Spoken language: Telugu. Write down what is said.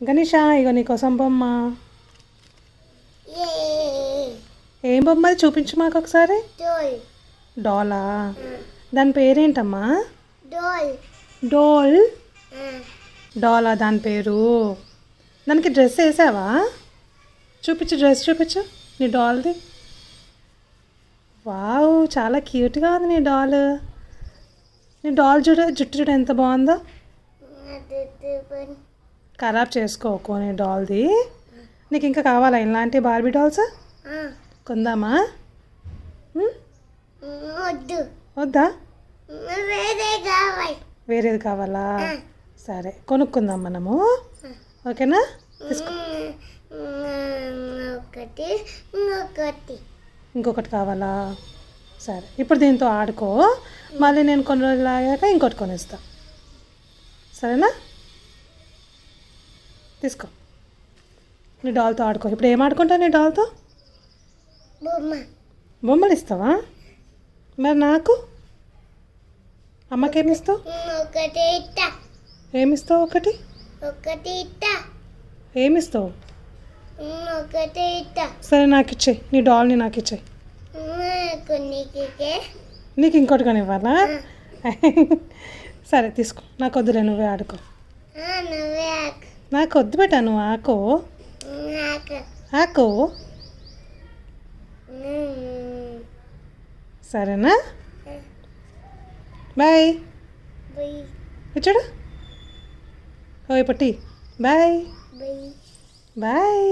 గణేష ఇగో నీకోసం బొమ్మ. ఏం బొమ్మ అది చూపించు మాకు ఒకసారి. డాలా? దాని పేరేంటమ్మా? డోల్. డాలా దాని పేరు? దానికి డ్రెస్ వేసావా? చూపించు, డ్రెస్ చూపించు నీ డాల్ది. వావ్, చాలా క్యూట్గా ఉంది నీ డాల్. నీ డాల్ జుట్టు చూడ ఎంత బాగుందో. ఖరాబ్ చేసుకోకు నీ డాల్ది. నీకు ఇంకా కావాలా ఇలాంటి బార్బీ డాల్స్? కొందామా? వద్దా? వేరేది కావాలా? సరే కొనుక్కుందాం మనము. ఓకేనా? ఇంకొకటి కావాలా? సరే ఇప్పుడు దీంతో ఆడుకో. మళ్ళీ నేను కొన్ని రోజులు ఆగాక ఇంకోటి కొనిస్తా. సరేనా? తీసుకో, నీ డాల్తో ఆడుకో. ఇప్పుడు ఏం ఆడుకుంటావు నీ డాల్తో? బొమ్మలు ఇస్తావా? మరి నాకు అమ్మకేమి ఇస్తావు? ఏమిస్తావు? ఒకటి ఏమిస్తావు? సరే నాకు ఇచ్చేయి, నీ డాల్ని నాకు ఇచ్చేయి. నీకు ఇంకోటి కొని ఇవ్వాలా? సరే తీసుకో. నాకు వద్దులే, నువ్వే ఆడుకో. నాకు వద్దు బేటా, నువ్వు ఆకో. ఆకో సరేనా? బాయ్. చూడు ఓ పట్టి. Bye bye.